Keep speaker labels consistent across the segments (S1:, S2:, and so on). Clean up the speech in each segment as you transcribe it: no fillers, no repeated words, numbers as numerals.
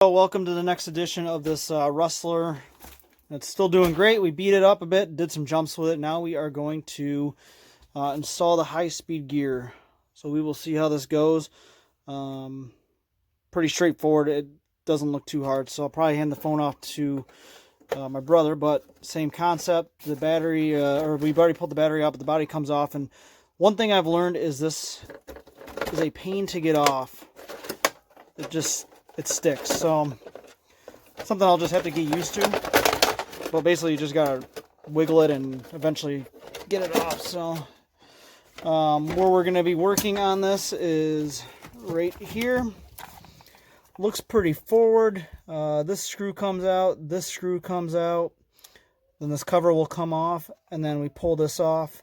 S1: So welcome to the next edition of this Rustler. It's still doing great. We beat it up a bit, did some jumps with it. Now we are going to install the high-speed gear. So we will see how this goes. Pretty straightforward. It doesn't look too hard. So I'll probably hand the phone off to my brother, but same concept. The battery, or we've already pulled the battery out, but the body comes off. And one thing I've learned is this is a pain to get off. It sticks, so something I'll just have to get used to. But basically, you just gotta wiggle it and eventually get it off. So where we're gonna be working on this is right here. Looks pretty forward. This screw comes out, this screw comes out, then this cover will come off, and then we pull this off.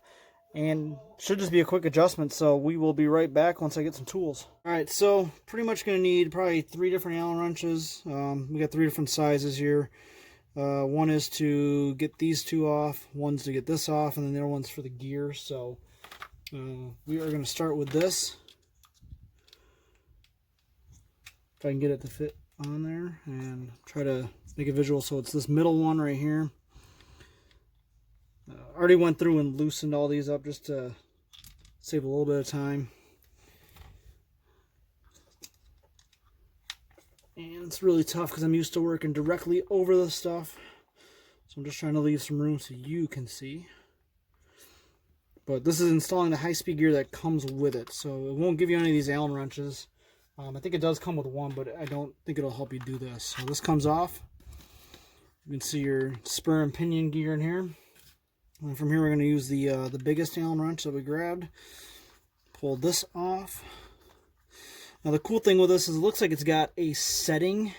S1: And should just be a quick adjustment, so we will be right back once I get some tools. Alright, so pretty much going to need probably 3 different Allen wrenches. We got 3 different sizes here. One is to get these 2 off, one's to get this off, and then the other one's for the gear. So we are going to start with this. If I can get it to fit on there, and try to make a visual. So it's this middle one right here. Already went through and loosened all these up just to save a little bit of time. And it's really tough because I'm used to working directly over the stuff. So I'm just trying to leave some room so you can see. But this is installing the high-speed gear that comes with it. So it won't give you any of these Allen wrenches. I think it does come with one, but I don't think it'll help you do this. So this comes off. You can see your spur and pinion gear in here. And from here we're going to use the biggest Allen wrench that we grabbed. Pull this off. Now the cool thing with this is it looks like it's got a setting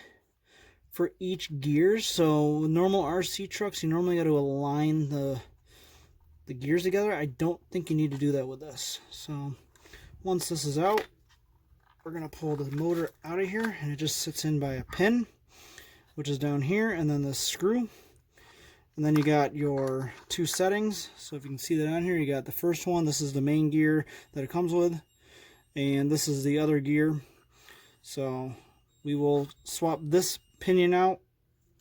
S1: for each gear. So normal RC trucks, you normally got to align the gears together. I don't think you need to do that with this. So once this is out, we're going to pull the motor out of here, and it just sits in by a pin, which is down here, and then this screw. And then you got your 2 settings. So if you can see that on here, you got the first one. This is the main gear that it comes with. And this is the other gear. So we will swap this pinion out.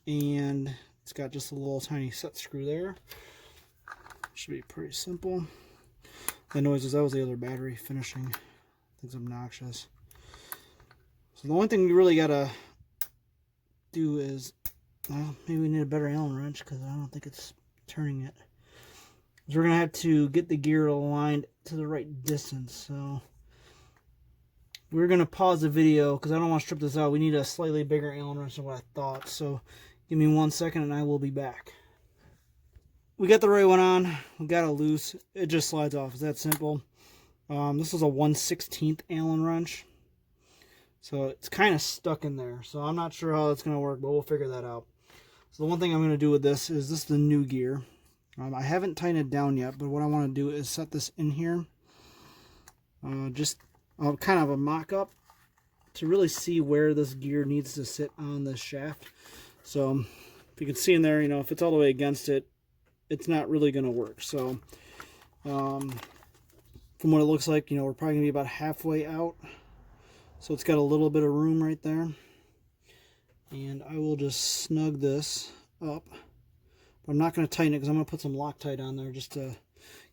S1: And it's got just a little tiny set screw there. Should be pretty simple. The noises, that was the other battery finishing. Things obnoxious. So the only thing we really got to do is, well, maybe we need a better Allen wrench because I don't think it's turning it. So we're going to have to get the gear aligned to the right distance. So we're going to pause the video because I don't want to strip this out. We need a slightly bigger Allen wrench than what I thought. So give me 1 second and I will be back. We got the right one on. We got it loose. It just slides off. It's that simple. This is a 1/16 Allen wrench. So it's kind of stuck in there. So I'm not sure how it's going to work, but we'll figure that out. So the one thing I'm going to do with this is the new gear. I haven't tightened it down yet, but what I want to do is set this in here. Just kind of a mock-up to really see where this gear needs to sit on this shaft. So if you can see in there, you know, if it's all the way against it, it's not really going to work. So from what it looks like, you know, we're probably going to be about halfway out. So it's got a little bit of room right there. And I will just snug this up. But I'm not going to tighten it because I'm going to put some Loctite on there just to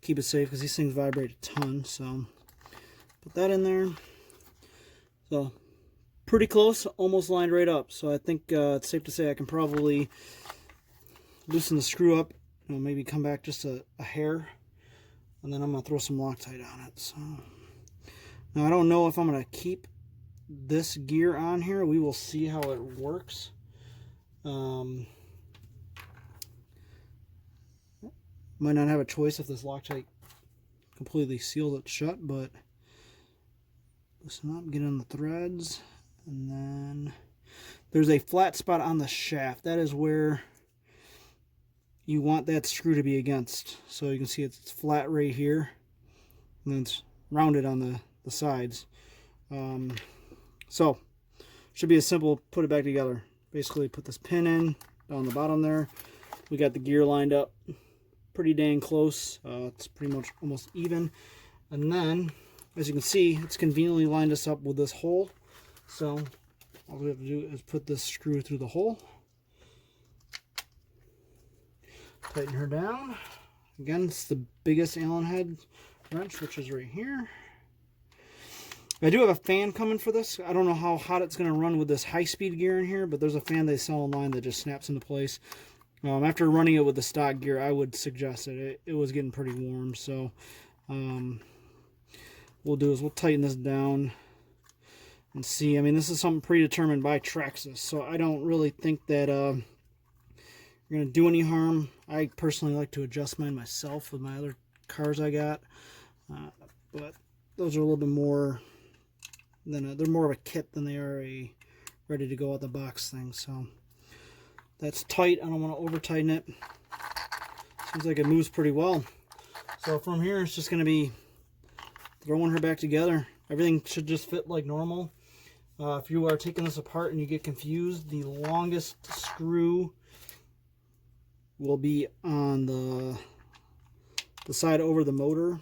S1: keep it safe because these things vibrate a ton. So put that in there. So pretty close, almost lined right up. So I think it's safe to say I can probably loosen the screw up. You know, maybe come back just a hair. And then I'm going to throw some Loctite on it. So now I don't know if I'm going to keep this gear on here. We will see how it works. Might not have a choice if this Loctite completely sealed it shut, but listen up, get on the threads, and then there's a flat spot on the shaft. That is where you want that screw to be against. So you can see it's flat right here, and then it's rounded on the sides. So should be as simple, put it back together. Basically put this pin in down the bottom there. We got the gear lined up pretty dang close. It's pretty much almost even. And then, as you can see, it's conveniently lined us up with this hole. So All we have to do is put this screw through the hole. Tighten her down. Again, it's the biggest Allen head wrench, which is right here. I do have a fan coming for this. I don't know how hot it's going to run with this high-speed gear in here, but there's a fan they sell online that just snaps into place. After running it with the stock gear, I would suggest it. It was getting pretty warm, so we'll do is we'll tighten this down and see. I mean, this is something predetermined by Traxxas, so I don't really think that you're going to do any harm. I personally like to adjust mine myself with my other cars I got, but those are a little bit more than they're more of a kit than they are a ready to go out the box thing. So that's tight. I don't want to over tighten it. Seems like it moves pretty well. So from here, it's just going to be throwing her back together. Everything should just fit like normal. If you are taking this apart and you get confused, the longest screw will be on the side over the motor,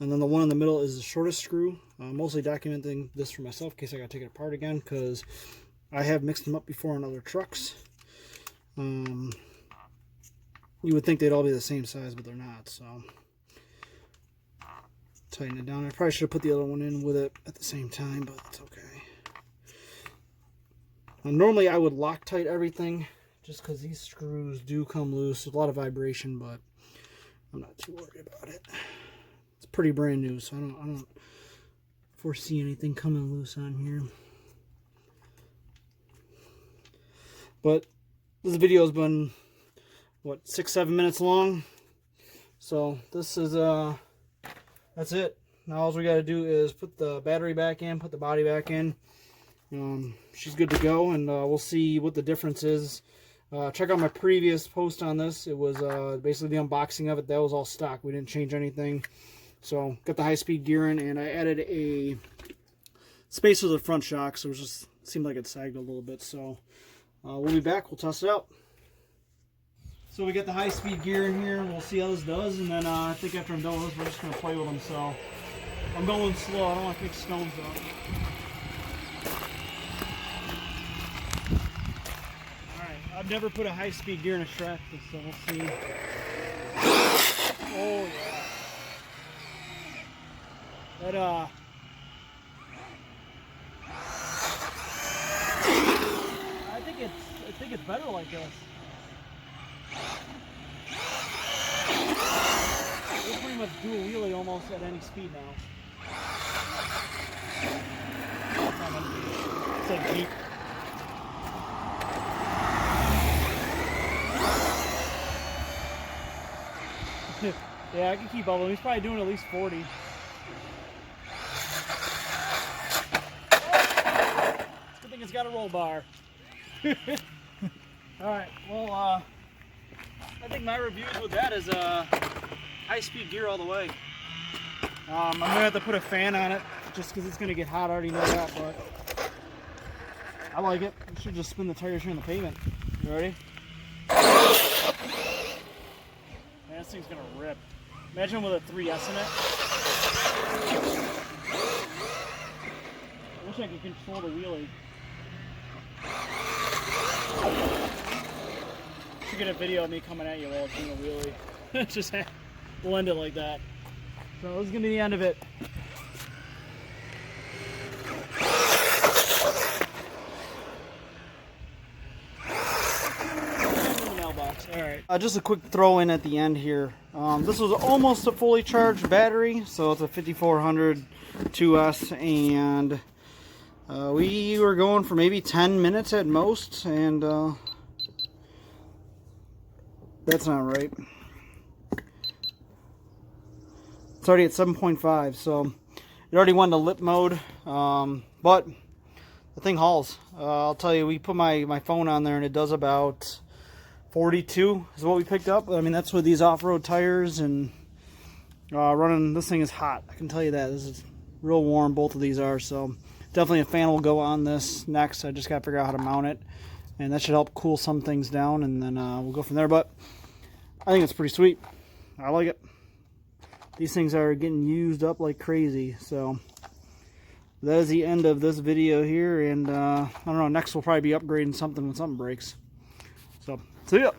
S1: and then the one in the middle is the shortest screw. Mostly documenting this for myself in case I gotta take it apart again, because I have mixed them up before on other trucks. You would think they'd all be the same size, but they're not. So tighten it down. I probably should have put the other one in with it at the same time, but it's okay. Normally I would Loctite everything, just because these screws do come loose. There's a lot of vibration, but I'm not too worried about it. It's pretty brand new, so I don't foresee anything coming loose on here. But this video has been, what, 6-7 minutes long. So this is that's it. Now all we got to do is put the battery back in, put the body back in. She's good to go, and we'll see what the difference is. Check out my previous post on this. It was basically the unboxing of it. That was all stock. We didn't change anything. So got the high-speed gear in, and I added a space with the front shock, so it just seemed like it sagged a little bit. So we'll be back. We'll test it out. So we got the high-speed gear in here. We'll see how this does, and then I think after I'm done with this, we're just going to play with them. So I'm going slow. I don't want to kick stones up. I've never put a high-speed gear in a traxxas, so we'll see. Oh yeah. That I think it's better like this. We'll pretty much do a wheelie almost at any speed now. It's like deep. Yeah, I can keep up with him. He's probably doing at least 40. It's a good thing it's got a roll bar. Alright, well, I think my reviews with that is high-speed gear all the way. I'm going to have to put a fan on it just because it's going to get hot. I already know that, but I like it. I should just spin the tires here on the pavement. You ready? Man, this thing's going to rip. Imagine with a 3S in it. I wish I could control the wheelie. Should get a video of me coming at you while doing a wheelie. Just blend it like that. So this is going to be the end of it. Alright, just a quick throw in at the end here. This was almost a fully charged battery, so it's a 5400 2S, and we were going for maybe 10 minutes at most, and that's not right. It's already at 7.5, so it already went to lip mode, but the thing hauls. I'll tell you, we put my phone on there and it does about 42 is what we picked up. I mean, that's with these off-road tires, and running this thing is hot. I can tell you that. This is real warm, both of these are, so definitely a fan will go on this next. I just got to figure out how to mount it, and that should help cool some things down, and then we'll go from there. But I think it's pretty sweet. I like it. These things are getting used up like crazy, so that is the end of this video here, and I don't know, next we'll probably be upgrading something when something breaks. So, see ya!